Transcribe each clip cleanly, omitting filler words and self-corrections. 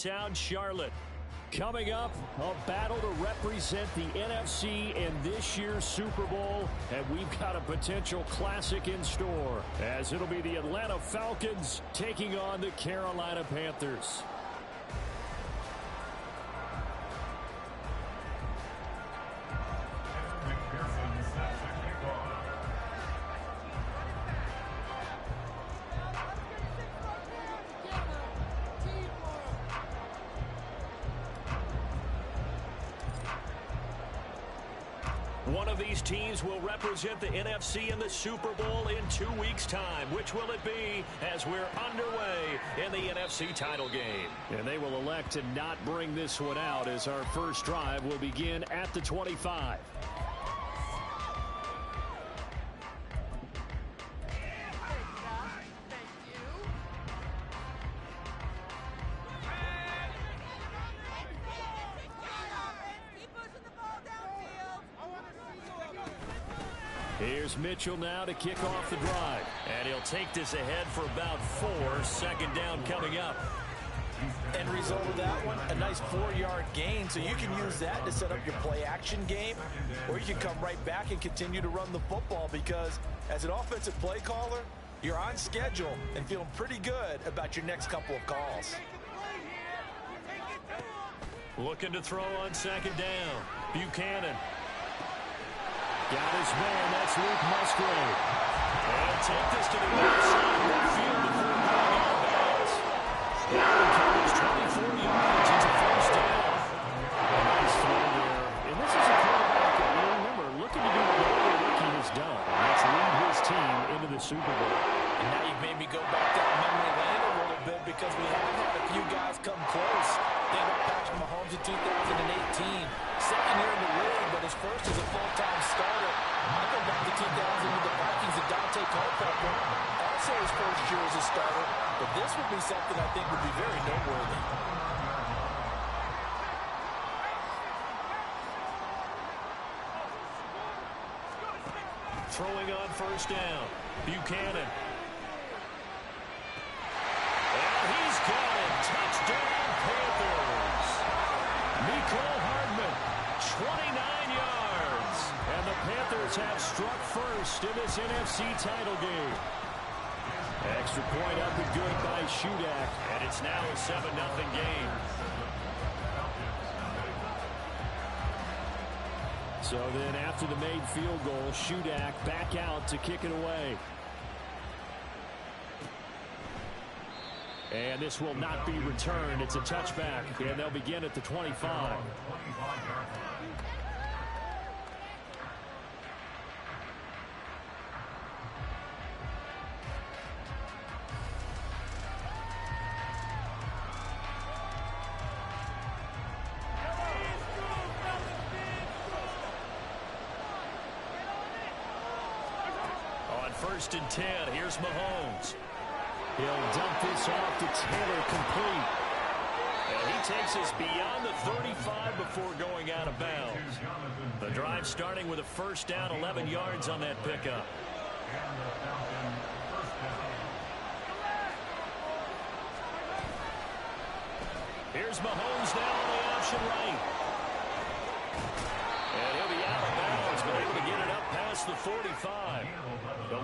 downtown Charlotte. Coming up, a battle to represent the NFC in this year's Super Bowl, and we've got a potential classic in store, as it'll be the Atlanta Falcons taking on the Carolina Panthers. One of these teams will represent the NFC in the Super Bowl in 2 weeks' time. Which will it be as we're underway in the NFC title game? And they will elect to not bring this one out as our first drive will begin at the 25. Here's Mitchell now to kick off the drive. And he'll take this ahead for about 4. Second down coming up. End result of that one, a nice 4-yard gain. So you can use that to set up your play-action game, or you can come right back and continue to run the football, because as an offensive play caller, you're on schedule and feeling pretty good about your next couple of calls. Looking to throw on second down. Buchanan. Got his man, that's Luke Musgrave. And take this to the right side of the field before going out of bounds. Down carries 24 yards. It's a first down. A nice throw there. And this is a quarterback that, you remember, looking to do what every rookie has done. Let's lead his team into the Super Bowl. And now you've made me go back down memory lane a little bit, because we have had a few guys come close. They got Patrick Mahomes in 2018. Second year in the league, but his first as a full-time starter. I go back to 2000 with the Vikings and Dante Culpepper. Also his first year as a starter. But this would be something I think would be very noteworthy. Throwing on first down. Buchanan. And he's got it. Touchdown, Panthers. Mecole Hardman, 29 yards. And the Panthers have struck first in this NFC title game. Extra point up and good by Shudak. And it's now a 7-0 game. So then after the made field goal, Shudak back out to kick it away. And this will not be returned. It's a touchback, and they'll begin at the 25. On 1st and 10, here's Mahomes. He'll dump this off to Taylor, complete. And he takes us beyond the 35 before going out of bounds. The drive starting with a first down, 11 yards on that pickup. Here's Mahomes now on the option right. And he'll be out of bounds, but able to get it up past the 45.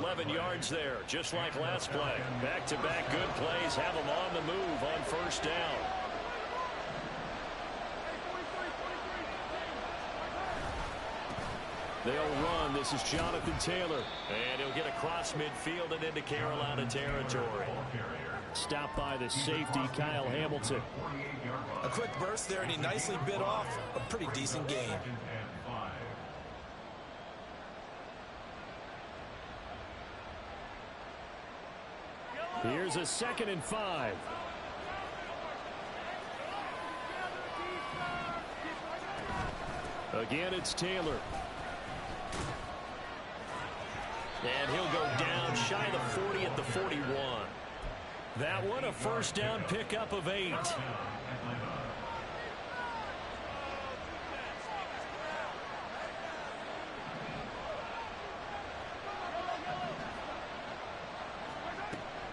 11 yards there, just like last play. Back-to-back good plays have them on the move on first down. They'll run. This is Jonathan Taylor. And he'll get across midfield and into Carolina territory. Stopped by the safety, Kyle Hamilton. A quick burst there, and he nicely bit off a pretty decent game. Here's a 2nd and 5. Again, it's Taylor. And he'll go down shy of the 40 at the 41. That one a first down pickup of 8.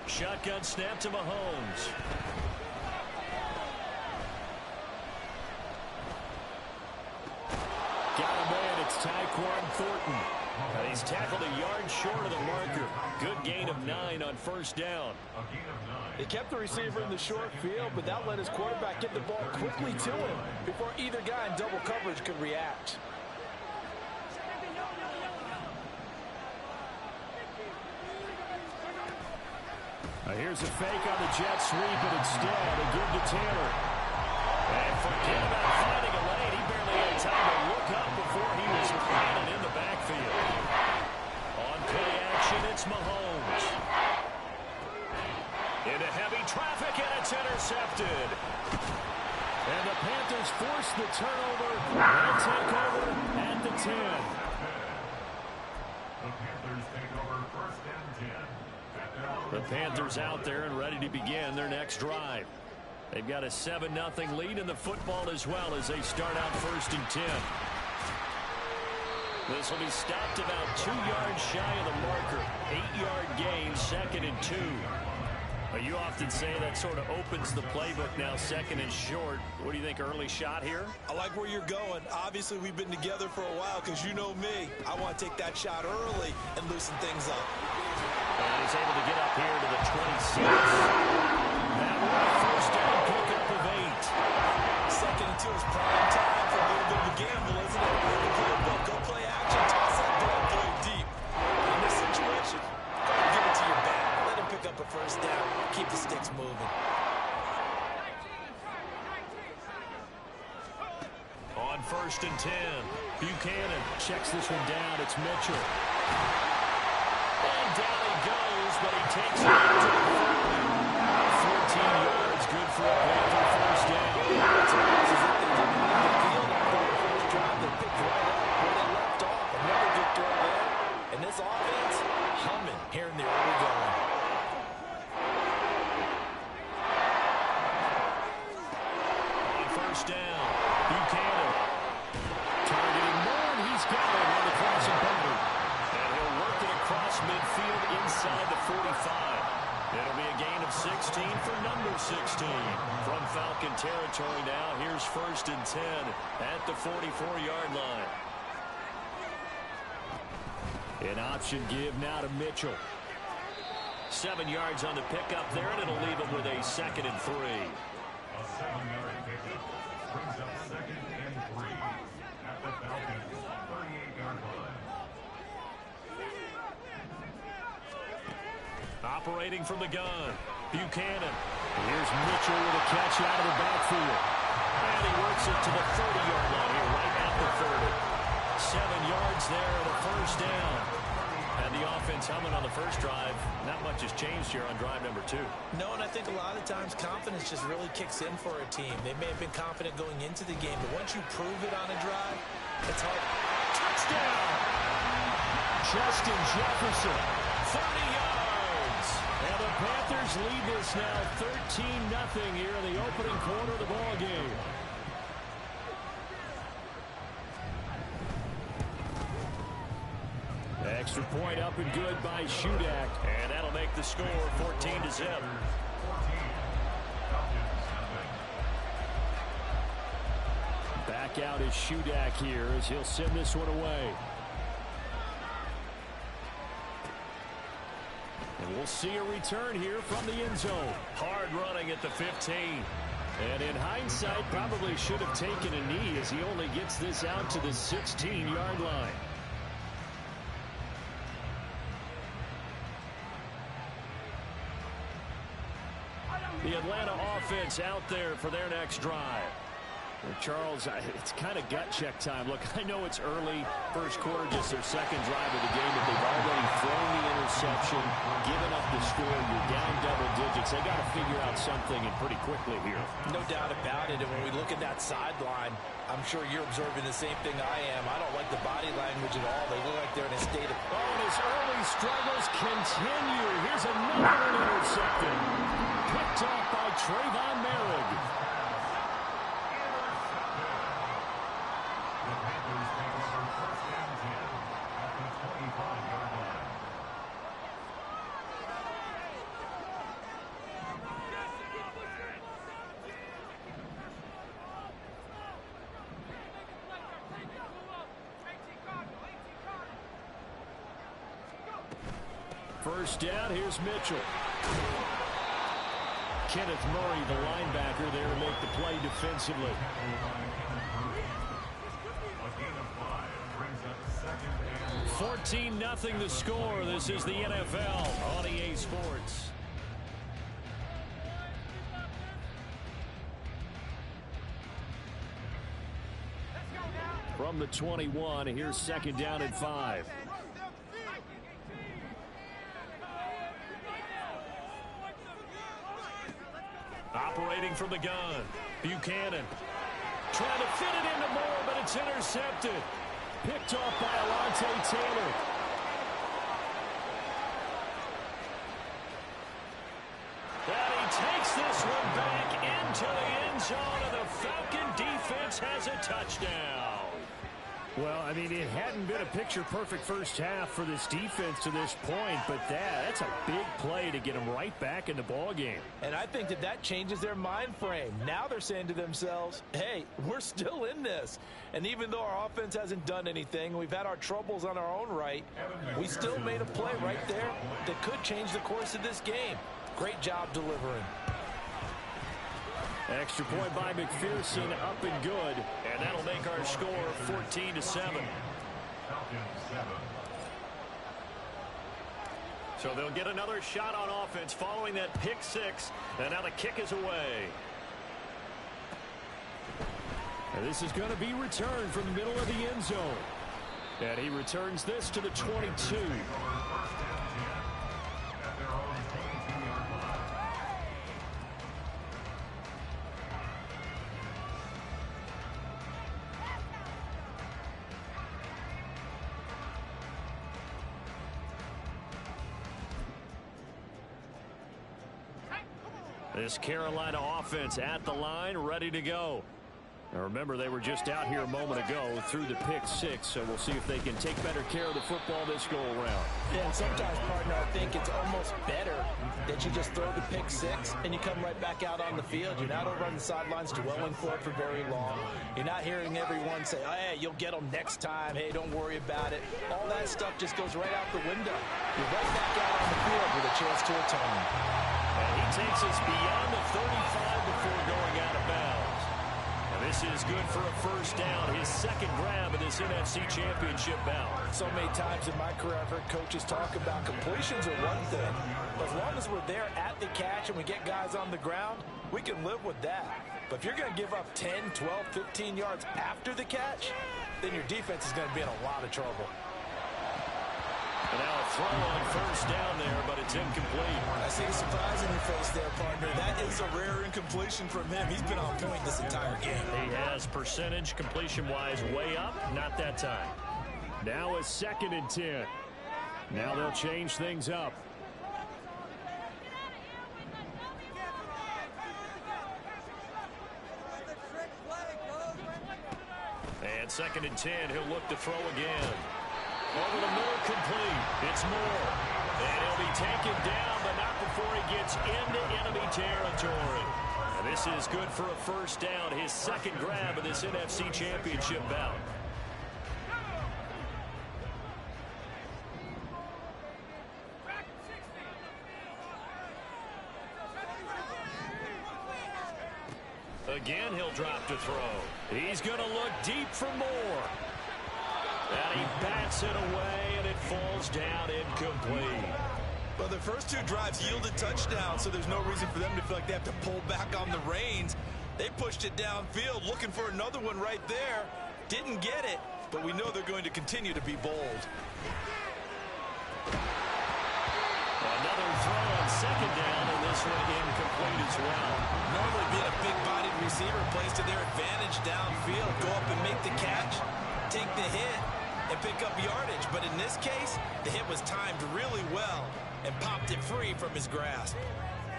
Shotgun snap to Mahomes. Tyquan Thornton. And he's tackled a yard short of the marker. Good gain of 9 on first down. He kept the receiver in the short field, but that let his quarterback get the ball quickly to him before either guy in double coverage could react. Here's a fake on the jet sweep, but instead a give to Taylor. And forget about finding a lane. He barely had time to look up before he was planted in the backfield. On play action, it's Mahomes. Into heavy traffic, and it's intercepted. And the Panthers force the turnover. They'll take over at the 10. The Panthers take over first and 10. The Panthers out there and ready to begin their next drive. They've got a 7-0 lead in the football as well as they start out first and 10. This will be stopped about 2 yards shy of the marker. 8-yard gain, 2nd and 2. You often say that sort of opens the playbook now, 2nd and short. What do you think, early shot here? I like where you're going. Obviously, we've been together for a while because you know me. I want to take that shot early and loosen things up. And he's able to get up here to the 26. That will be first down pickup of 8. 2nd and 2 is prime time for a little bit of a gamble, isn't it? Go playbook, go play action, toss that ball, play deep. In this situation, go and give it to your back. Let him pick up a first down. Keep the sticks moving. On first and 10, Buchanan checks this one down. It's Mitchell. And down he goes, but he takes it out to the 14 yards, good for a Panther first down. It's almost as if they didn't leave the field after the first drive. They picked right up where they left off. Another good throw there. And this offense humming here in the early going. On first down, Buchanan targeting Moore, and he's got it on the crossing boundary. And he'll work it across midfield inside the 45. It'll be a gain of 16 for number 16. From Falcon territory now, here's first and 10 at the 44-yard line. An option give now to Mitchell. 7 yards on the pickup there, and it'll leave him with a 2nd and 3. A 7-yard pickup brings up 2nd and 3 at the Falcons' 38-yard line. Operating from the gun, Buchanan. Here's Mitchell with a catch out of the backfield. And he works it to the 30-yard line here, right at the 30. 7 yards there and a first down. And the offense humming on the first drive. Not much has changed here on drive number 2. No, and I think a lot of times confidence just really kicks in for a team. They may have been confident going into the game, but once you prove it on a drive, it's hard. Touchdown! Justin Jefferson, 30 yards. And the Panthers lead this now 13-0 here in the opening quarter of the ball game. Extra point up and good by Shudak. And that'll make the score 14-0. Back out is Shudak here as he'll send this one away. And we'll see a return here from the end zone. Hard running at the 15. And in hindsight, probably should have taken a knee as he only gets this out to the 16-yard line. The Atlanta offense out there for their next drive. Well, Charles, it's kind of gut check time. Look, I know it's early, first quarter, just their second drive of the game, but they've already thrown the interception, given up the score. You're down double digits. They got to figure out something and pretty quickly here. No doubt about it. And when we look at that sideline, I'm sure you're observing the same thing I am. I don't like the body language at all. They look like they're in a state of... Oh, and his early struggles continue. Here's another one intercepted. Picked off by Trayvon Merrick. first down. Here's Mitchell. Kenneth Murray, the linebacker, there to make the play defensively. A gain of 5 brings up 2nd and 14-0 the score. This is the NFL on EA Sports. From the 21, here's 2nd down and 5. Operating from the gun, Buchanan. Trying to fit it into Moore, but it's intercepted. Picked off by Alontae Taylor. And he takes this one back into the end zone, and the Falcon defense has a touchdown. Well, I mean, it hadn't been a picture-perfect first half for this defense to this point, but that's a big play to get them right back in the ballgame. And I think that changes their mind frame. Now they're saying to themselves, hey, we're still in this. And even though our offense hasn't done anything, we've had our troubles on our own right, we still made a play right there that could change the course of this game. Great job delivering. Extra point by McPherson, up and good. And that'll make our score 14-7. Falcons 7. So they'll get another shot on offense following that pick six. And now the kick is away. And this is going to be returned from the middle of the end zone. And he returns this to the 22. This Carolina offense at the line, ready to go. Now remember, they were just out here a moment ago through the pick six, so we'll see if they can take better care of the football this go-around. Yeah, and sometimes, partner, I think it's almost better that you just throw the pick six and you come right back out on the field. You're not over on the sidelines dwelling for it for very long. You're not hearing everyone say, oh, hey, you'll get them next time. Hey, don't worry about it. All that stuff just goes right out the window. You're right back out on the field with a chance to atone. And he takes us beyond the 35 before going out of bounds. And this is good for a first down, his second grab of this NFC Championship bout. So many times in my career I've heard coaches talk about completions are one thing, but as long as we're there at the catch and we get guys on the ground, we can live with that. But if you're going to give up 10, 12, 15 yards after the catch, then your defense is going to be in a lot of trouble. And now a throw on first down there, but it's incomplete. I see the surprise in your face there, partner. That is a rare incompletion from him. He's been on point this entire game. He has percentage completion-wise way up, not that time. Now a 2nd and 10. Now they'll change things up. And 2nd and 10, he'll look to throw again. Over the middle, complete. It's Moore. And he'll be taken down, but not before he gets into enemy territory. And this is good for a first down, his second grab of this NFC Championship bout. Again, he'll drop to throw. He's going to look deep for Moore. And he bats it away, and it falls down incomplete. Well, the first two drives yielded touchdowns, so there's no reason for them to feel like they have to pull back on the reins. They pushed it downfield, looking for another one right there. Didn't get it, but we know they're going to continue to be bold. Another throw on second down, and this one incomplete as well. Normally being a big-bodied receiver plays to their advantage downfield. Go up and make the catch, take the hit, and pick up yardage. But in this case, the hit was timed really well and popped it free from his grasp.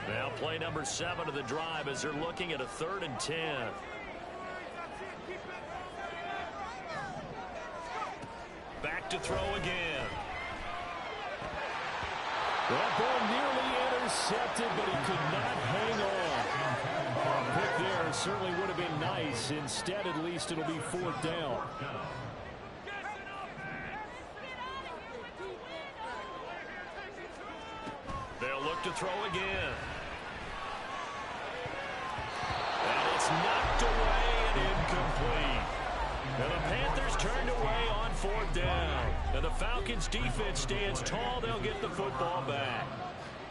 Now play number 7 of the drive as they're looking at a 3rd and 10. Back to throw again. That ball nearly intercepted, but he could not hang on. A pick there certainly would have been nice. Instead, at least, it'll be 4th down. to throw again. And it's knocked away and incomplete. And the Panthers turned away on 4th down. And the Falcons defense stands tall. They'll get the football back.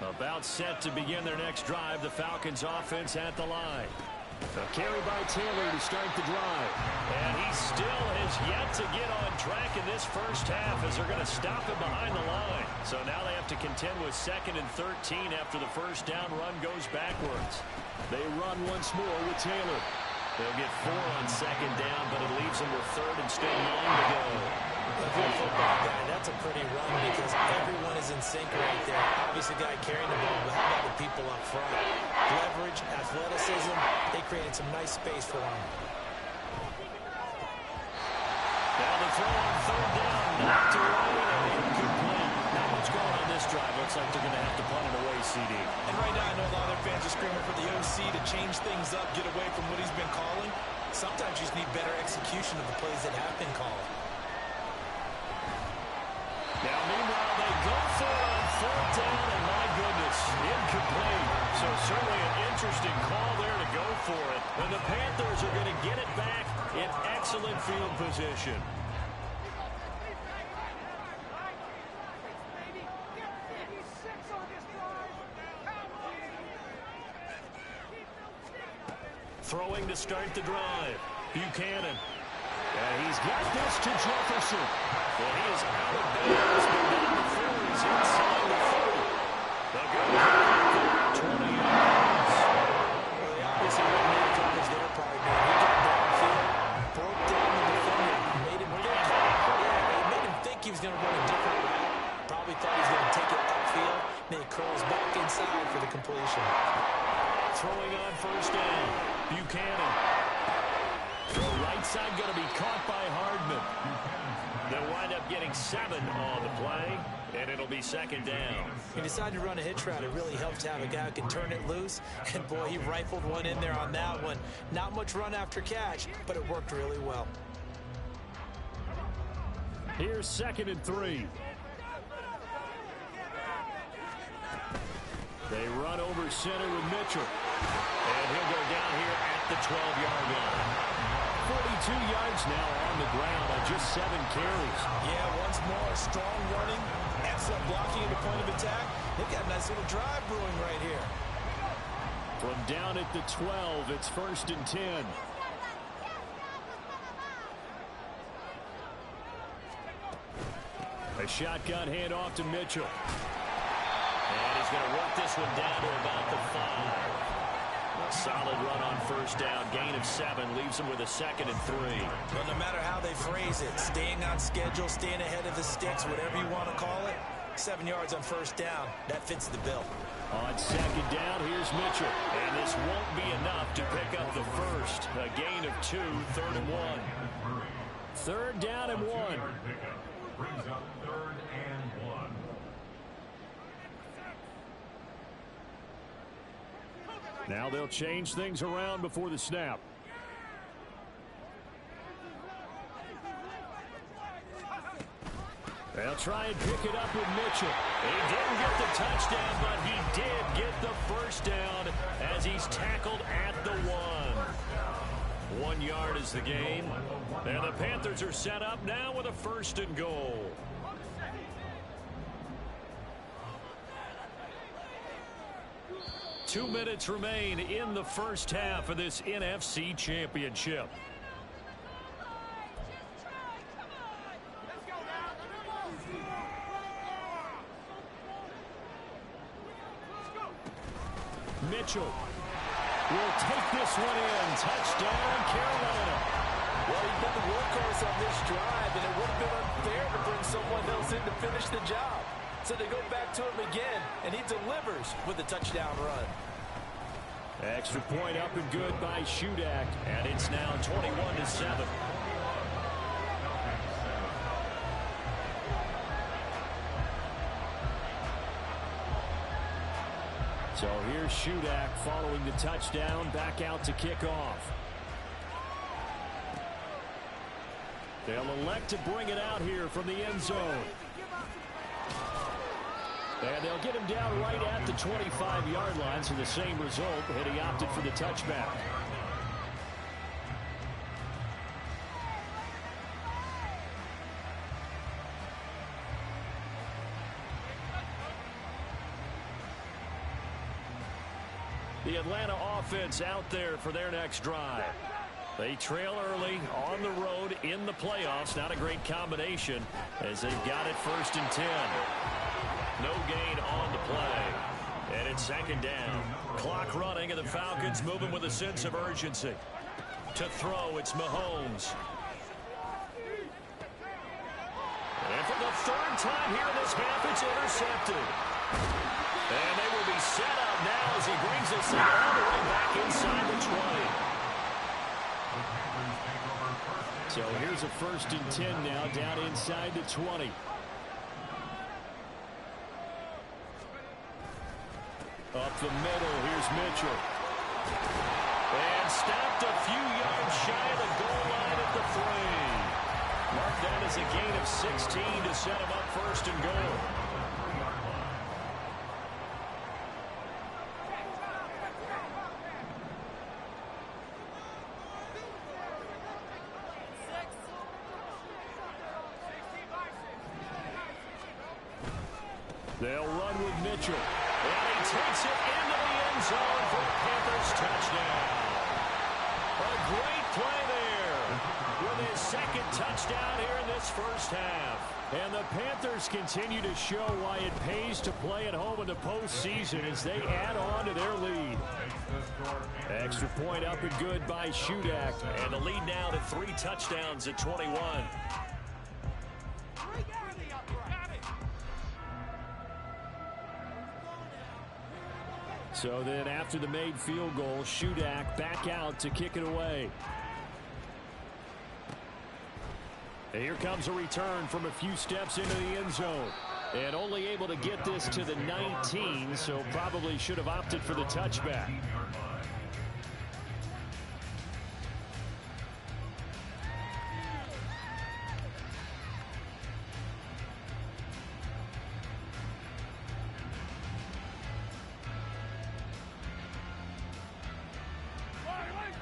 About set to begin their next drive. The Falcons offense at the line. A carry by Taylor to start the drive. And he still has yet to get on track in this first half as they're going to stop him behind the line. So now they have to contend with 2nd and 13 after the first down run goes backwards. They run once more with Taylor. They'll get 4 on 2nd down, but it leaves them with 3rd and still 9 to go. A good football guy, that's a pretty run because everyone is in sync right there. Obviously, guy carrying the ball, but how about the people up front? Leverage, athleticism, they created some nice space for him. Now the throw on 3rd down, knocked away and incomplete. Not much going on this drive. Looks like they're going to have to punt it away, CD. And right now, I know a lot of their fans are screaming for the OC to change things up, get away from what he's been calling. Sometimes you just need better execution of the plays that have been called. Now, meanwhile, they go for it on 4th down, and my goodness, incomplete. So certainly an interesting call there to go for it. And the Panthers are going to get it back in excellent field position. Throwing to start the drive. Buchanan. And he's got this to Jefferson. And he is out of bounds, but not before he's inside the 30. They'll go 20 yards. Well, they obviously wouldn't make coverage there, probably. He got downfield, broke down the defender, made him think he was going to run a different route. Probably thought he was going to take it upfield. Then he curls back inside for the completion. Throwing on 1st down. Buchanan. The right side going to be caught by Hardman. They'll wind up getting 7 on the play, and it'll be 2nd down. He decided to run a hitch route. It really helps to have a guy who can turn it loose. And, boy, he rifled one in there on that one. Not much run after catch, but it worked really well. Here's 2nd and 3. They run over center with Mitchell. And he'll go down here at the 12-yard line. 42 yards now on the ground on just 7 carries. Yeah, once more, strong running, excellent blocking at the point of attack. They've got a nice little drive brewing right here. From down at the 12, it's 1st and 10. A shotgun handoff to Mitchell. And he's going to work this one down to about the 5. A solid run on 1st down. Gain of 7 leaves him with a 2nd and 3. Well, no matter how they phrase it, staying on schedule, staying ahead of the sticks, whatever you want to call it, 7 yards on 1st down. That fits the bill. On 2nd down, here's Mitchell. And this won't be enough to pick up the first. A gain of 2, 3rd and 1. 3rd down and 1. Brings up 3rd and 1. Now they'll change things around before the snap. They'll try and pick it up with Mitchell. He didn't get the touchdown, but he did get the first down as he's tackled at the 1. 1 yard is the gain. And the Panthers are set up now with a 1st and goal. Two minutes remain in the first half of this NFC Championship. Mitchell will take this one in. Touchdown, Carolina. Well, he's been the workhorse on this drive, and it would have been unfair to bring someone else in to finish the job. So they go back to him again, and he delivers with a touchdown run. Extra point up and good by Shudak, and it's now 21-7. So here's Shudak following the touchdown, back out to kick off. They'll elect to bring it out here from the end zone. And they'll get him down right at the 25-yard line, so the same result, and he opted for the touchback. The Atlanta offense out there for their next drive. They trail early on the road in the playoffs. Not a great combination as they've got it 1st and 10. No gain on the play. And it's 2nd down. Clock running and the Falcons moving with a sense of urgency. To throw, it's Mahomes. And for the 3rd time here in this half, it's intercepted. And they will be set up now as he brings us all the way back inside the 20. So here's a 1st and 10 now down inside the 20. Up the middle, here's Mitchell. And stopped a few yards shy of the goal line at the 3. Mark that as a gain of 16 to set him up 1st and goal. They'll run with Mitchell. And he takes it into the end zone for the Panthers touchdown. A great play there with his 2nd touchdown here in this 1st half. And the Panthers continue to show why it pays to play at home in the postseason as they add on to their lead. Extra point up and good by Shudak. And the lead now to 3 touchdowns at 21. So then after the made field goal, Shudak back out to kick it away. And here comes a return from a few steps into the end zone. And only able to get this to the 19, so probably should have opted for the touchback.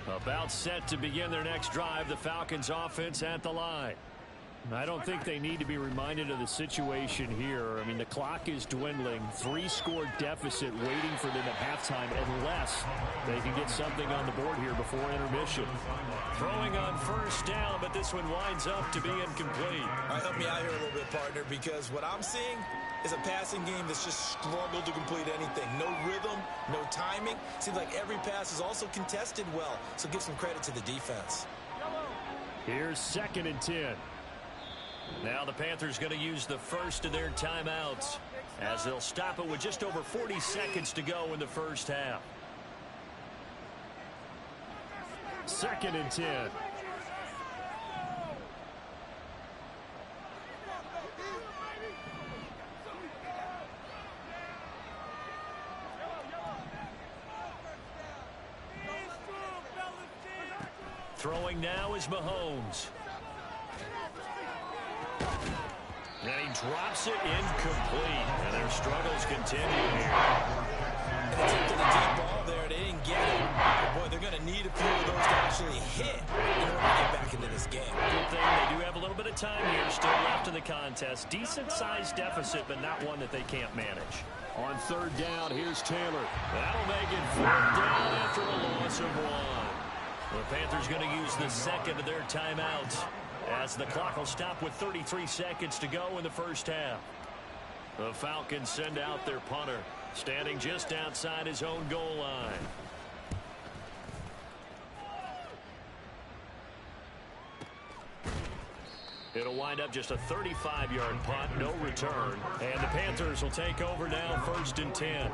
About set to begin their next drive, the Falcons offense at the line. I don't think they need to be reminded of the situation here. I mean, the clock is dwindling. 3-score deficit waiting for them at halftime unless they can get something on the board here before intermission. Throwing on 1st down, but this one winds up to be incomplete. All right, help me out here a little bit, partner, because what I'm seeing is a passing game that's just struggled to complete anything. No rhythm, no timing. Seems like every pass is also contested well, so give some credit to the defense. Here's 2nd and 10. Now the Panthers going to use the first of their timeouts as they'll stop it with just over 40 seconds to go in the 1st half. 2nd and 10. Throwing now is Mahomes. And he drops it incomplete. And their struggles continue here. And attempted a deep ball there. They didn't get it. But boy, they're going to need a few of those to actually hit in order to get back into this game. Good thing they do have a little bit of time here still left in the contest. Decent-sized deficit, but not one that they can't manage. On 3rd down, here's Taylor. That'll make it 4th down after a loss of 1. The Panthers going to use the 2nd of their timeouts as the clock will stop with 33 seconds to go in the 1st half. The Falcons send out their punter, standing just outside his own goal line. It'll wind up just a 35-yard punt, no return. And the Panthers will take over now 1st and 10.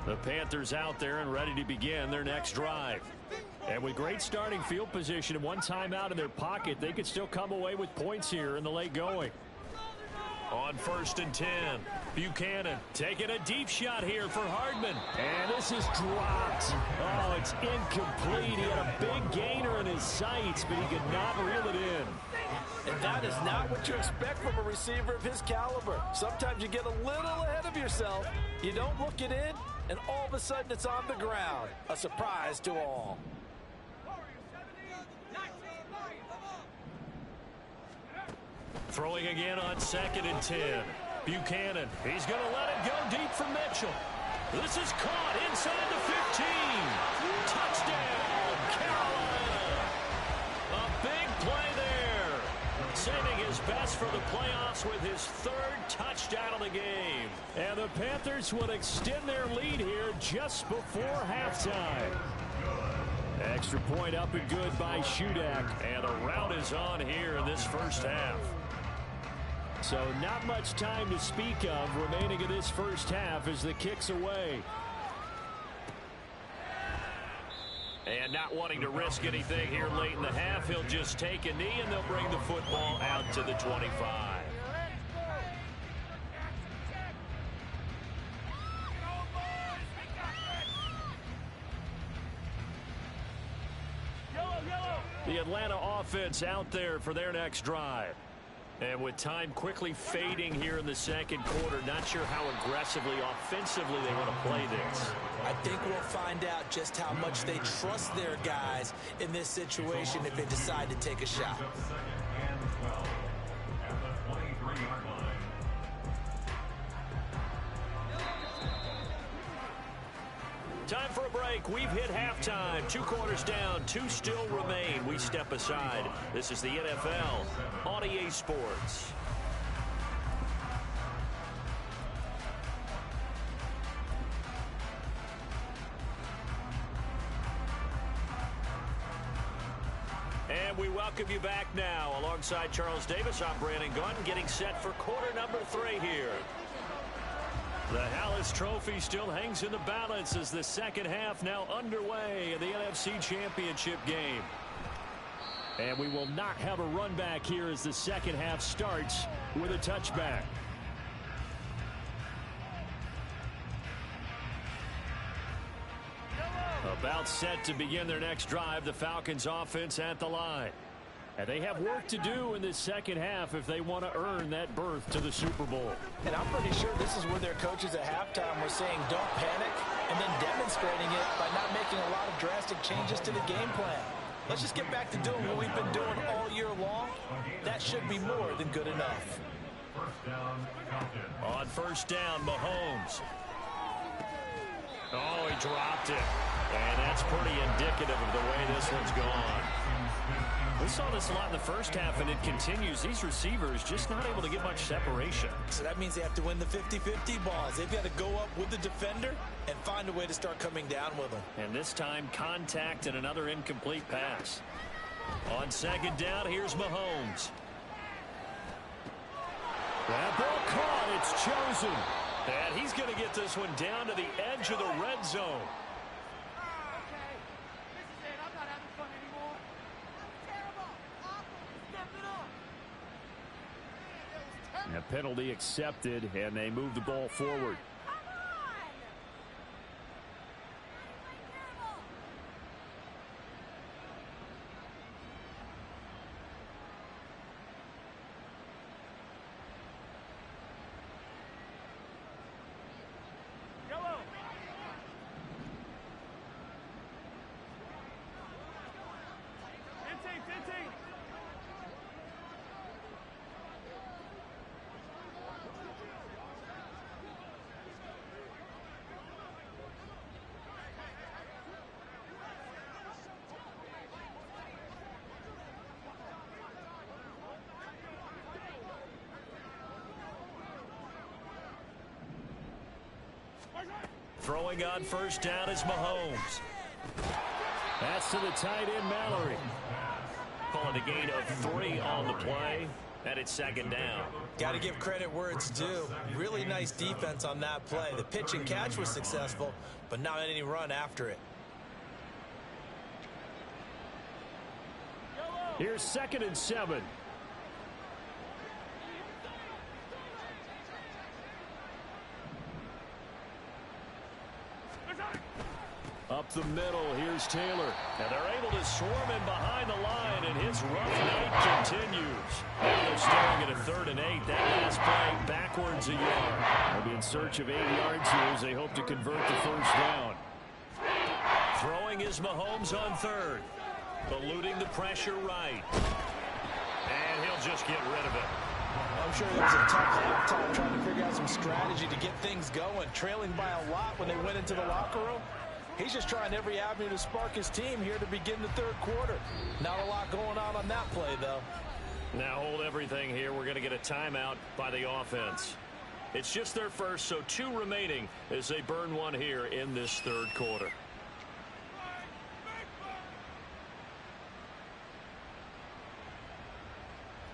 The Panthers out there and ready to begin their next drive. And with great starting field position and one timeout in their pocket, they could still come away with points here in the late going. On 1st and 10. Buchanan taking a deep shot here for Hardman. And this is dropped. Oh, it's incomplete. He had a big gainer in his sights, but he could not reel it in. And that is not what you expect from a receiver of his caliber. Sometimes you get a little ahead of yourself. You don't look it in, and all of a sudden it's on the ground. A surprise to all. Throwing again on 2nd and 10. Buchanan, he's going to let it go deep for Mitchell. This is caught inside the 15. Touchdown, Carolina. A big play there. Saving his best for the playoffs with his 3rd touchdown of the game. And the Panthers will extend their lead here just before halftime. Extra point up and good by Shudak. And the rout is on here in this first half. So not much time to speak of remaining in this first half as the kick's away. And not wanting to risk anything here late in the half, he'll just take a knee and they'll bring the football out to the 25. The Atlanta offense out there for their next drive. And with time quickly fading here in the second quarter, not sure how aggressively, offensively they want to play this. I think we'll find out just how much they trust their guys in this situation if they decide to take a shot. Second and 12 at the 23-yard line. Time for a break. We've hit halftime. 2 quarters down. 2 still remain. We step aside. This is the NFL on EA Sports. And we welcome you back now. Alongside Charles Davis, I'm Brandon Gunn, getting set for quarter number 3 here. The Hallis Trophy still hangs in the balance as the second half now underway in the NFC Championship game. And we will not have a run back here as the second half starts with a touchback. About set to begin their next drive, the Falcons offense at the line. And they have work to do in this second half if they want to earn that berth to the Super Bowl. And I'm pretty sure this is where their coaches at halftime were saying don't panic and then demonstrating it by not making a lot of drastic changes to the game plan. Let's just get back to doing what we've been doing all year long. That should be more than good enough. First down, Falcons. On first down, Mahomes. Oh, he dropped it. And that's pretty indicative of the way this one's gone. We saw this a lot in the first half, and it continues. These receivers just not able to get much separation. So that means they have to win the 50-50 balls. They've got to go up with the defender and find a way to start coming down with them. And this time, contact and another incomplete pass. On second down, here's Mahomes. That ball caught. It's chosen. And he's going to get this one down to the edge of the red zone. And a penalty accepted, and they move the ball forward. Throwing on first down is Mahomes. That's to the tight end, Mallory. Calling a gain of 3 on the play, and it's second down. Got to give credit where it's due. Really nice defense on that play. The pitch and catch was successful, but not any run after it. Here's 2nd and 7. the middle. Here's Taylor. And they're able to swarm him behind the line, and his rough night continues. Now they're staring at a 3rd and 8. That last play backwards a yard. They'll be in search of 8 yards here as they hope to convert the first down. Throwing is Mahomes on 3rd. Eluding the pressure right. And he'll just get rid of it. I'm sure it was a tough halftime trying to figure out some strategy to get things going. Trailing by a lot when they went into the locker room. He's just trying every avenue to spark his team here to begin the 3rd quarter. Not a lot going on that play, though. Now hold everything here. We're going to get a timeout by the offense. It's just their first, so 2 remaining as they burn one here in this 3rd quarter.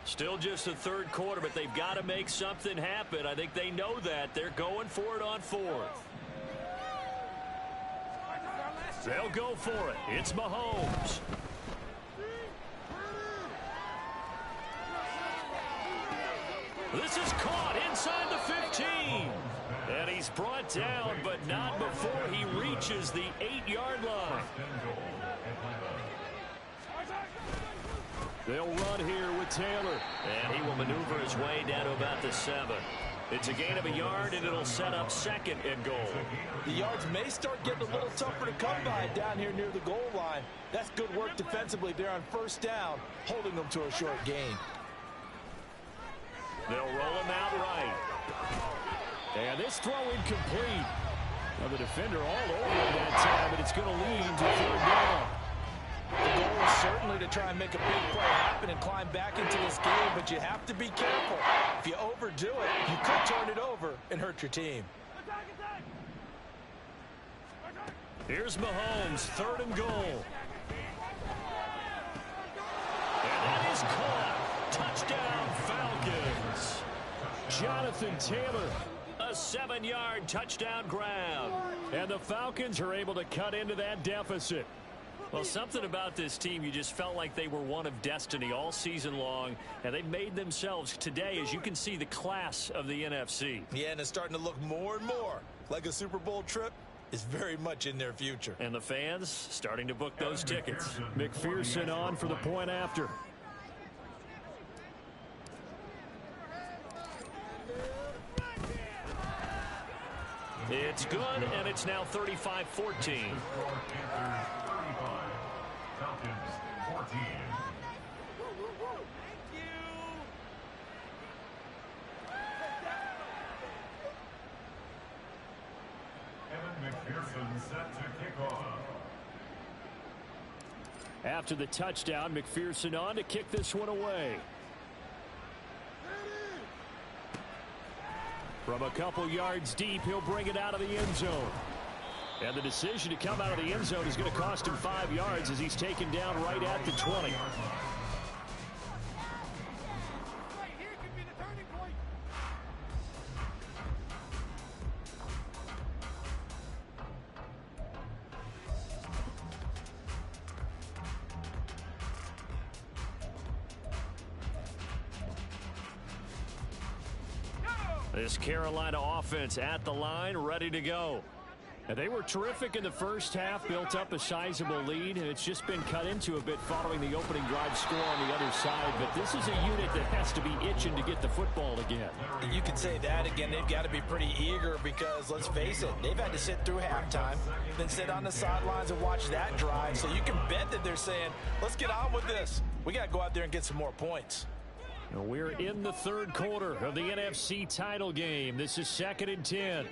Still just the 3rd quarter, but they've got to make something happen. I think they know that. They're going for it on 4th. They'll go for it. It's Mahomes. This is caught inside the 15. And he's brought down, but not before he reaches the 8-yard line. They'll run here with Taylor. And he will maneuver his way down to about the 7. It's a gain of a yard, and it'll set up 2nd and goal. The yards may start getting a little tougher to come by down here near the goal line. That's good work defensively there on 1st down, holding them to a short gain. They'll roll him out right. And this throw incomplete. Now the defender all over him that time, and it's going to lead to 3rd down. The goal is certainly to try and make a big play happen and climb back into this game, but you have to be careful. If you overdo it, you could turn it over and hurt your team. Here's Mahomes, 3rd and goal. And that is caught. Touchdown, Falcons. Jonathan Taylor, a 7-yard touchdown grab. And the Falcons are able to cut into that deficit. Well, something about this team, you just felt like they were one of destiny all season long, and they made themselves today, as you can see, the class of the NFC. Yeah, and it's starting to look more and more like a Super Bowl trip is very much in their future. And the fans starting to book those tickets. McPherson on for the point after. It's good, and it's now 35-14. Falcons 14. Evan McPherson set to kick off. After the touchdown, McPherson on to kick this one away. From a couple yards deep, he'll bring it out of the end zone. And the decision to come out of the end zone is going to cost him 5 yards as he's taken down right at the 20. This Carolina offense at the line, ready to go. And they were terrific in the first half, built up a sizable lead, and it's just been cut into a bit following the opening drive score on the other side. But this is a unit that has to be itching to get the football again. You could say that again. They've got to be pretty eager because, let's face it, they've had to sit through halftime, then sit on the sidelines and watch that drive. So you can bet that they're saying, let's get on with this. We got to go out there and get some more points. We're in the 3rd quarter of the NFC title game. This is 2nd and 10.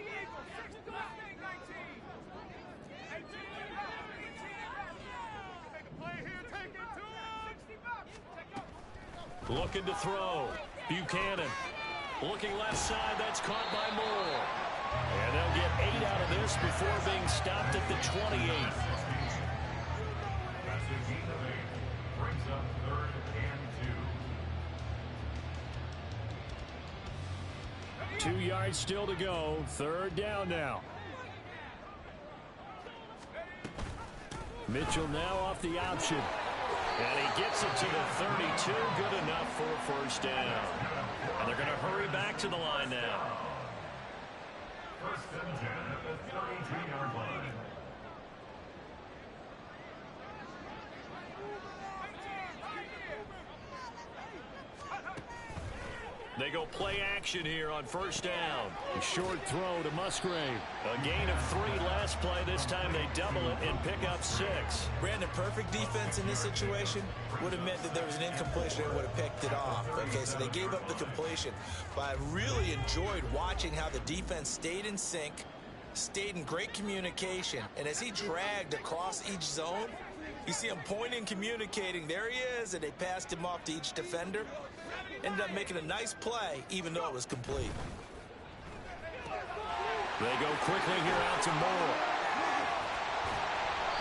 Looking to throw. Buchanan. Looking left side. That's caught by Moore. And they'll get 8 out of this before being stopped at the 28. That's a gain of 8. Brings up 3rd and 2. 2 yards still to go. 3rd down now. Mitchell now off the option. And he gets it to the 32. Good enough for a first down. And they're going to hurry back to the line now. 1st and 10 at the 32-yard line. They go play action here on first down. A short throw to Musgrave. A gain of 3 last play. This time they double it and pick up 6. Brandon, perfect defense in this situation would have meant that there was an incompletion and would have picked it off. Okay, so they gave up the completion. But I really enjoyed watching how the defense stayed in sync, stayed in great communication. And as he dragged across each zone, you see him pointing, communicating. There he is, and they passed him off to each defender. Ended up making a nice play, even though it was complete. They go quickly here out to Moore.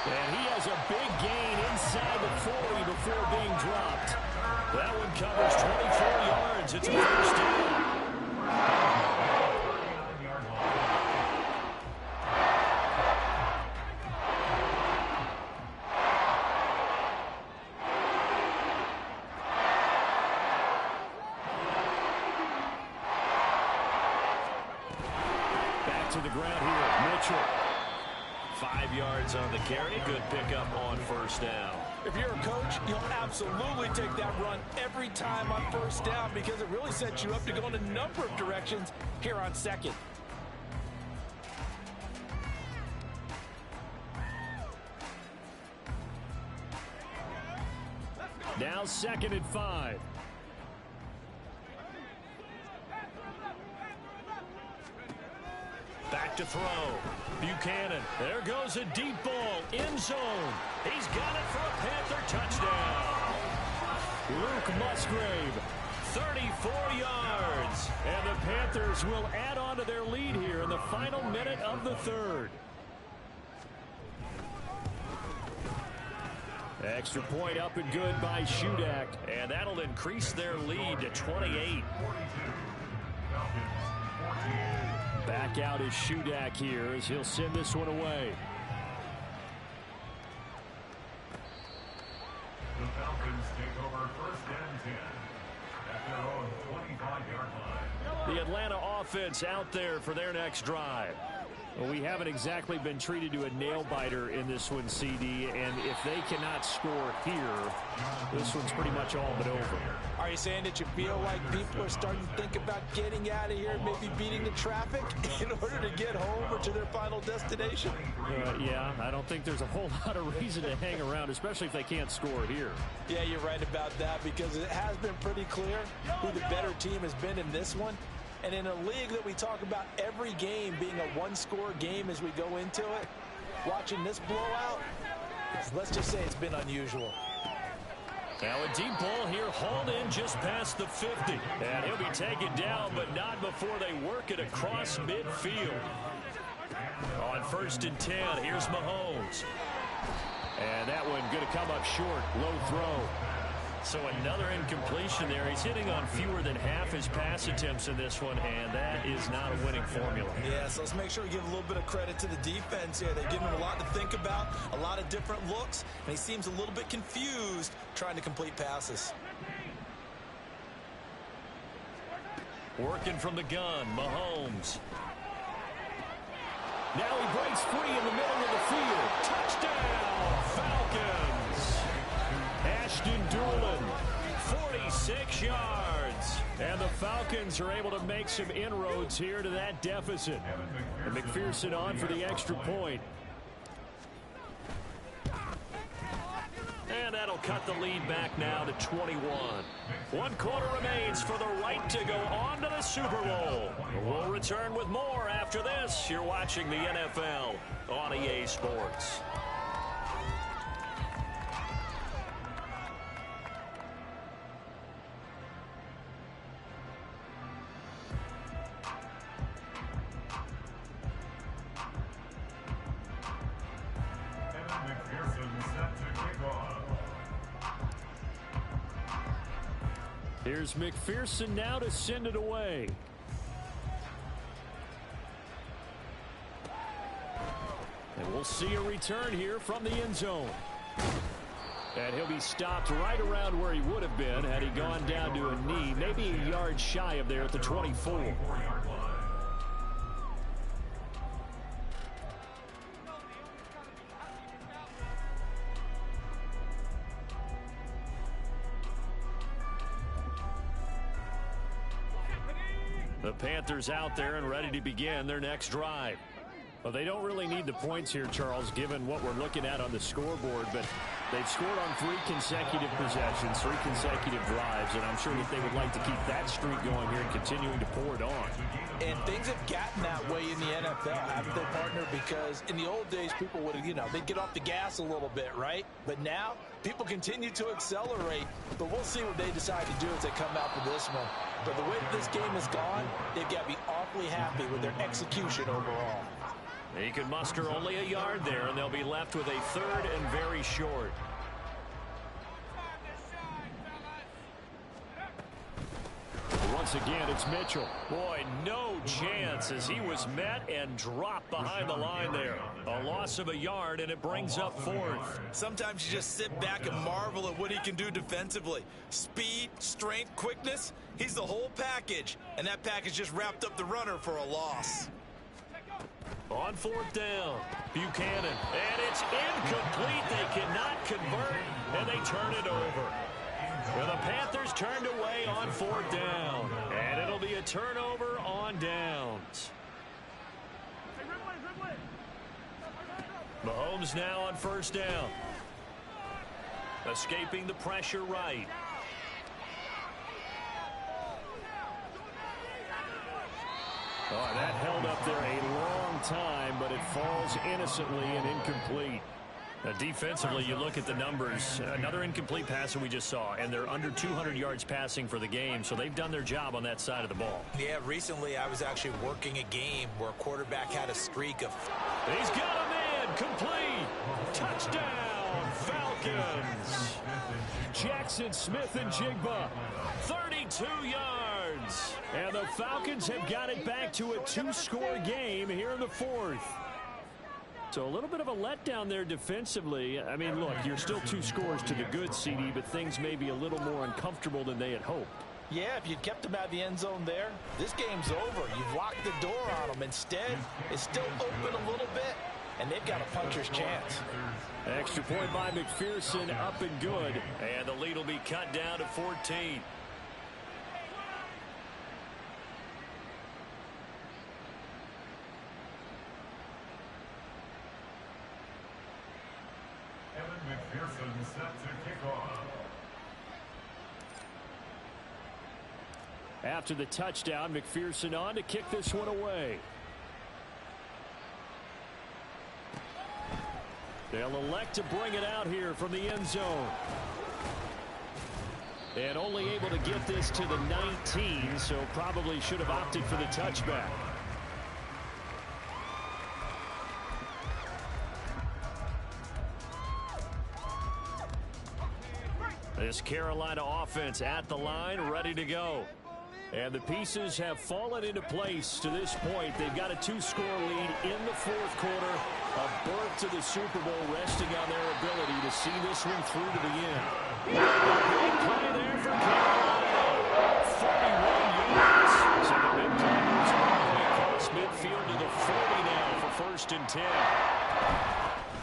And he has a big gain inside the 40 before being dropped. That one covers 24 yards. It's a first down. To the ground here, Mitchell. 5 yards on the carry. Good pickup on first down. If you're a coach, you'll absolutely take that run every time on first down because it really sets you up to go in a number of directions here on second. Now 2nd and 5. Back to throw. Buchanan. There goes a deep ball. End zone. He's got it for a Panther touchdown. Luke Musgrave. 34 yards. And the Panthers will add on to their lead here in the final minute of the 3rd. Extra point up and good by Shudak. And that'll increase their lead to 28. Back out is Shudak here as he'll send this one away. The Falcons take over 1st and 10 at their own 25-yard line. The Atlanta offense out there for their next drive. Well, we haven't exactly been treated to a nail-biter in this one, CD, and if they cannot score here, this one's pretty much all but over. Are you saying that you feel like people are starting to think about getting out of here, maybe beating the traffic in order to get home or to their final destination? Yeah, I don't think there's a whole lot of reason to hang around, especially if they can't score here. Yeah, you're right about that because it has been pretty clear who the better team has been in this one. And in a league that we talk about every game being a one-score game as we go into it, watching this blowout, let's just say it's been unusual. Now a deep ball here hauled in just past the 50. And he'll be taken down, but not before they work it across midfield. On 1st and 10, here's Mahomes. And that one going to come up short. Low throw. So another incompletion there. He's hitting on fewer than half his pass attempts in this one, and that is not a winning formula. Yeah, so let's make sure we give a little bit of credit to the defense here. They're giving him a lot to think about, a lot of different looks, and he seems a little bit confused trying to complete passes. Working from the gun, Mahomes. Now he breaks free in the middle of the field. Touchdown, Falcons. Ashton Doolin, 46 yards. And the Falcons are able to make some inroads here to that deficit. And McPherson on for the extra point. And that'll cut the lead back now to 21. 1 quarter remains for the right to go on to the Super Bowl. We'll return with more after this. You're watching the NFL on EA Sports. Here's McPherson now to send it away. And we'll see a return here from the end zone. And he'll be stopped right around where he would have been had he gone down to a knee, maybe a yard shy of there at the 24. The Panthers out there and ready to begin their next drive. Well, they don't really need the points here, Charles, given what we're looking at on the scoreboard, but they've scored on 3 consecutive possessions, 3 consecutive drives, and I'm sure that they would like to keep that streak going here and continuing to pour it on. And things have gotten that way in the NFL, haven't they, partner? Because in the old days, people would have, they'd get off the gas a little bit, right? But now, people continue to accelerate, but we'll see what they decide to do as they come out for this one. But the way that this game has gone, they've got to be awfully happy with their execution overall. He could muster only a yard there, and they'll be left with a 3rd and very short. Once again, it's Mitchell. Boy, no chance as he was met and dropped behind the line there. A loss of a yard, and it brings up 4th. Sometimes you just sit back and marvel at what he can do defensively. Speed, strength, quickness, he's the whole package. And that package just wrapped up the runner for a loss. On 4th down, Buchanan, and it's incomplete. They cannot convert, and they turn it over. Well, the Panthers turned away on 4th down, and it'll be a turnover on downs. Mahomes now on 1st down. Escaping the pressure right. Oh, that held up there a long time, but it falls innocently and incomplete. Defensively, you look at the numbers. Another incomplete pass that we just saw, and they're under 200 yards passing for the game, so they've done their job on that side of the ball. Yeah, recently I was actually working a game where a quarterback had a streak of... He's got a man, complete. Touchdown, Falcons. Jackson Smith and Jigba, 32 yards. And the Falcons have got it back to a 2-score game here in the 4th. So a little bit of a letdown there defensively. I mean, look, you're still 2 scores to the good, CD, but things may be a little more uncomfortable than they had hoped. Yeah, if you'd kept them out of the end zone there, this game's over. You've locked the door on them. Instead, it's still open a little bit, and they've got a puncher's chance. Extra point by McPherson, up and good. And the lead will be cut down to 14. McPherson set to kick off. After the touchdown, McPherson on to kick this one away. They'll elect to bring it out here from the end zone. And only able to get this to the 19, so probably should have opted for the touchback. This Carolina offense at the line, ready to go. And the pieces have fallen into place to this point. They've got a 2-score lead in the 4th quarter. A berth to the Super Bowl resting on their ability to see this one through to the end. Big play there for Carolina. 31 yards. So the mid-timers are across midfield to the 40 now for 1st and 10.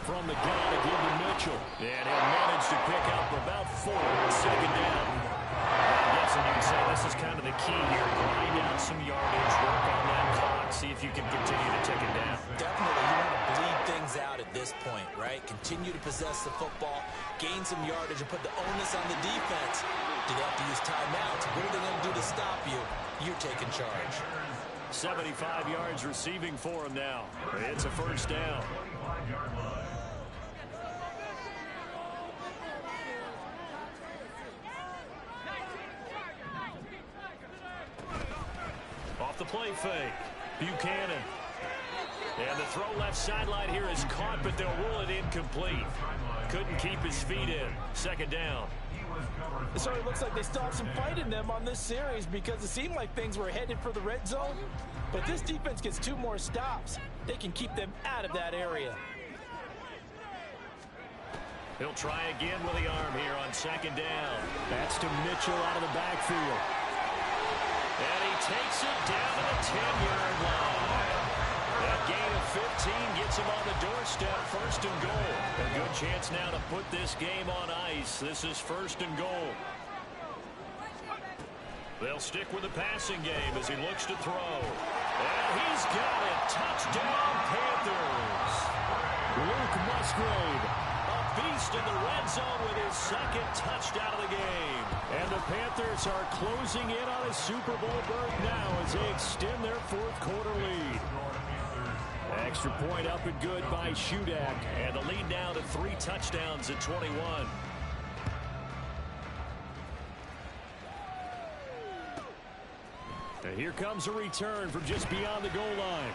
From the gun to give to Mitchell. And he'll manage to pick up about 4 on 2nd down. I'm guessing you can say this is kind of the key here. Grind out some yardage, work on that clock, see if you can continue to take it down. Definitely, you want to bleed things out at this point, right? Continue to possess the football, gain some yardage, and put the onus on the defense. Do they have to use timeouts? What are they going to do to stop you? You're taking charge. 75 yards receiving for him now. It's a 1st down. Off the play fake, Buchanan. And the throw left sideline here is caught, but they'll rule it incomplete. Couldn't keep his feet in. 2nd down. So it looks like they still have some fight in them on this series because it seemed like things were headed for the red zone. But this defense gets 2 more stops. They can keep them out of that area. He'll try again with the arm here on 2nd down. That's to Mitchell out of the backfield. And he takes it down to the 10-yard line. That gain of 15 gets him on the doorstep, 1st and goal. A good chance now to put this game on ice. This is 1st and goal. They'll stick with the passing game as he looks to throw. And he's got it. Touchdown, Panthers. Luke Musgrave, a beast in the red zone with his second touchdown of the game. And the Panthers are closing in on a Super Bowl berth now as they extend their fourth quarter lead. Extra point up and good by Shudak. And the lead now to 3 touchdowns at 21. And here comes a return from just beyond the goal line.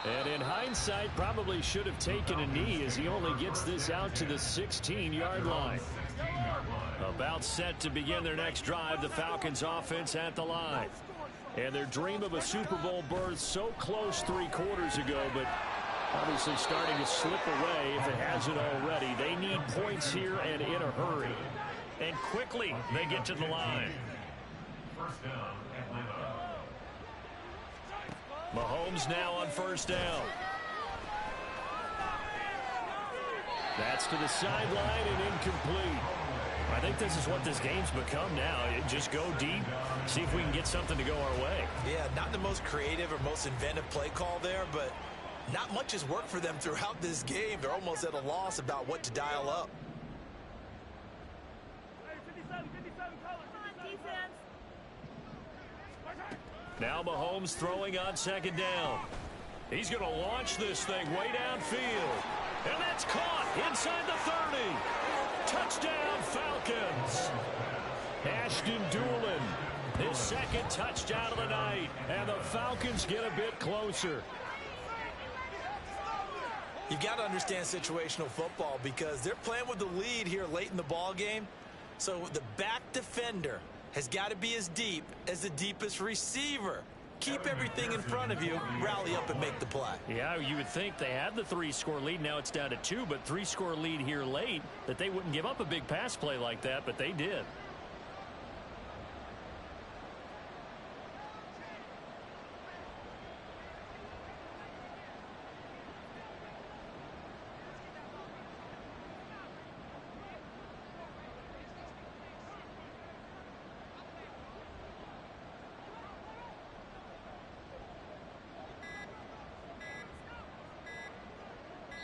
And in hindsight, probably should have taken a knee as he only gets this out to the 16-yard line. About set to begin their next drive, the Falcons offense at the line. And their dream of a Super Bowl berth so close 3 quarters ago, but obviously starting to slip away if it hasn't already. They need points here and in a hurry. And quickly they get to the line. First down, Atlanta. Mahomes now on first down. That's to the sideline and incomplete. I think this is what this game's become now. Just go deep, see if we can get something to go our way. Yeah, not the most creative or most inventive play call there, but not much has worked for them throughout this game. They're almost at a loss about what to dial up. Now Mahomes throwing on second down. He's going to launch this thing way downfield. And that's caught inside the 30. Touchdown, Falcons. Ashton Doolin, his second touchdown of the night. And the Falcons get a bit closer. You've got to understand situational football because they're playing with the lead here late in the ball game. So the back defender has got to be as deep as the deepest receiver. Keep everything in front of you, rally up and make the play. Yeah, you would think they had the 3-score lead. Now it's down to 2, but 3-score lead here late, that they wouldn't give up a big pass play like that, but they did.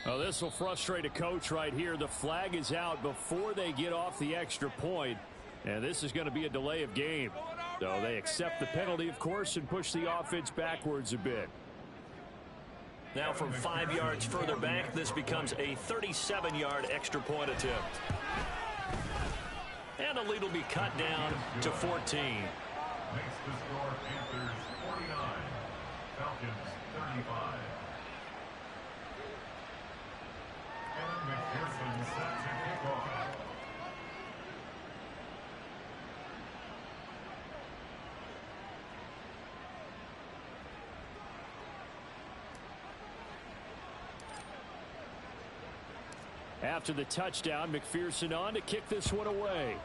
Oh, this will frustrate a coach right here. The flag is out before they get off the extra point, and this is going to be a delay of game. So they accept the penalty, of course, and push the offense backwards a bit. Now from 5 yards further back, this becomes a 37-yard extra point attempt. And the lead will be cut down to 14. Makes the score Panthers 49, Falcons 35. And McPherson set to kick off. After the touchdown, McPherson on to kick this one away.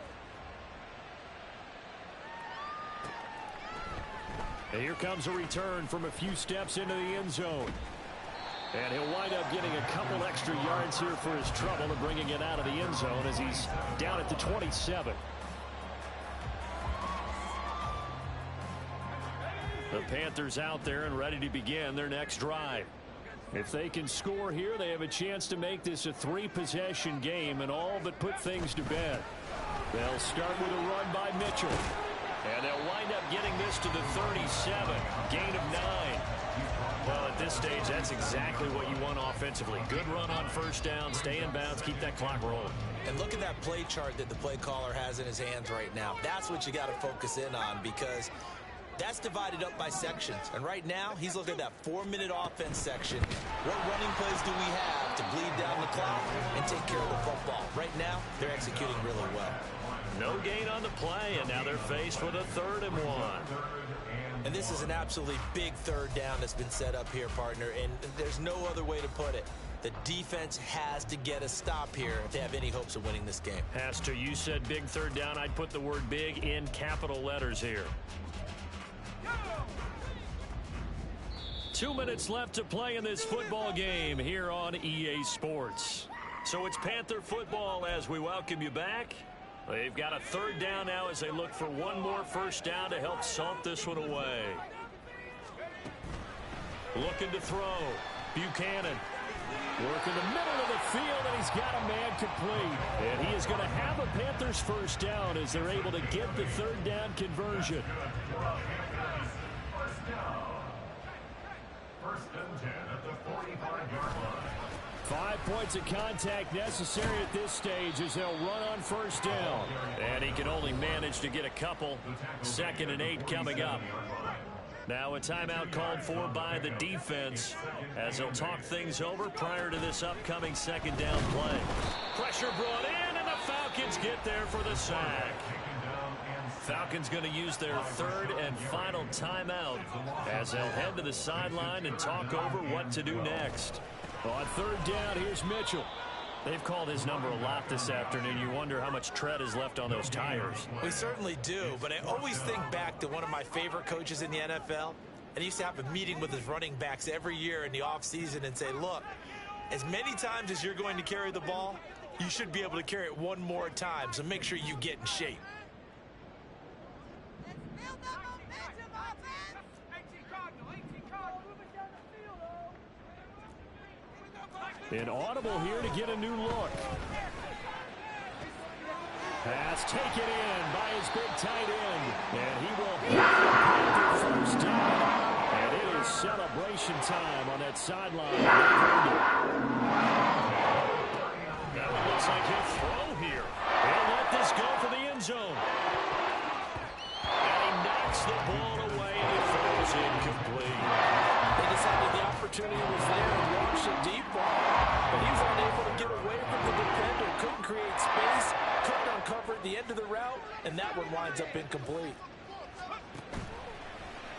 And here comes a return from a few steps into the end zone. And he'll wind up getting a couple extra yards here for his trouble and bringing it out of the end zone as he's down at the 27. The Panthers out there and ready to begin their next drive. If they can score here, they have a chance to make this a 3-possession game and all but put things to bed. They'll start with a run by Mitchell. And they'll wind up getting this to the 37. Gain of 9. Well, at this stage, that's exactly what you want offensively. Good run on first down, stay in bounds, keep that clock rolling. And look at that play chart that the play caller has in his hands right now. That's what you got to focus in on because that's divided up by sections. And right now, he's looking at that 4-minute offense section. What running plays do we have to bleed down the clock and take care of the football? Right now, they're executing really well. No gain on the play, and now they're faced with a 3rd and 1. And this is an absolutely big third down that's been set up here, partner, and there's no other way to put it. The defense has to get a stop here if they have any hopes of winning this game. Has to. You said big third down. I'd put the word big in capital letters here. 2 minutes left to play in this football game here on EA Sports. So it's Panther football as we welcome you back. They've got a third down now as they look for one more first down to help salt this one away. Looking to throw. Buchanan. Work in the middle of the field, and he's got a man complete. And he is going to have a Panthers first down as they're able to get the third down conversion. First and 10 at the 45-yard line. 5 points of contact necessary at this stage as they'll run on first down. And he can only manage to get a couple. 2nd and 8 coming up. Now a timeout called for by the defense as they'll talk things over prior to this upcoming second down play. Pressure brought in, and the Falcons get there for the sack. Falcons going to use their third and final timeout as they'll head to the sideline and talk over what to do next. On third down, here's Mitchell. They've called his number a lot this afternoon. You wonder how much tread is left on those tires. We certainly do, but I always think back to one of my favorite coaches in the NFL. And he used to have a meeting with his running backs every year in the offseason and say, look, as many times as you're going to carry the ball, you should be able to carry it one more time, so make sure you get in shape. An audible here to get a new look. Pass taken in by his big tight end. And he will have the first down. And it is celebration time on that sideline. That one looks like he'll throw here. He'll let this go for the end zone. And he knocks the ball away and it falls incomplete. They decided the opportunity was there and launched a deep ball, but he was unable to get away from the defender, couldn't create space, couldn't uncover the end of the route, and that one winds up incomplete.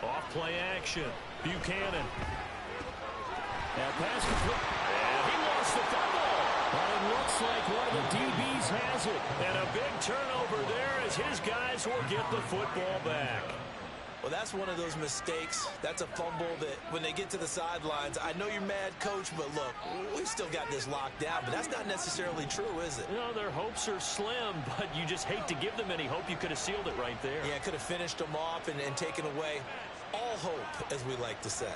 Off play action. Buchanan. Now pass complete. And he lost the fumble. But it looks like one of the DBs has it. And a big turnover there as his guys will get the football back. Well, that's one of those mistakes. That's a fumble that when they get to the sidelines, I know you're mad, Coach, but look, we've still got this locked down. But that's not necessarily true, is it? You know, their hopes are slim, but you just hate to give them any hope. You could have sealed it right there. Yeah, could have finished them off and taken away all hope, as we like to say.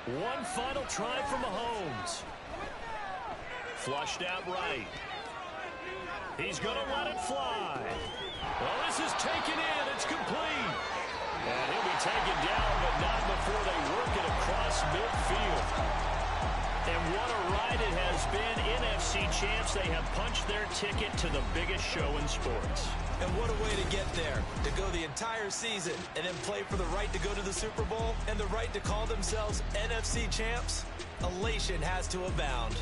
One final try for Mahomes. Flushed out right. He's going to let it fly. Well, this is taken in. It's complete. And he'll be taken down, but not before they work it across midfield. And what a ride it has been. NFC champs, they have punched their ticket to the biggest show in sports. And what a way to get there, to go the entire season and then play for the right to go to the Super Bowl and the right to call themselves NFC champs. Elation has to abound.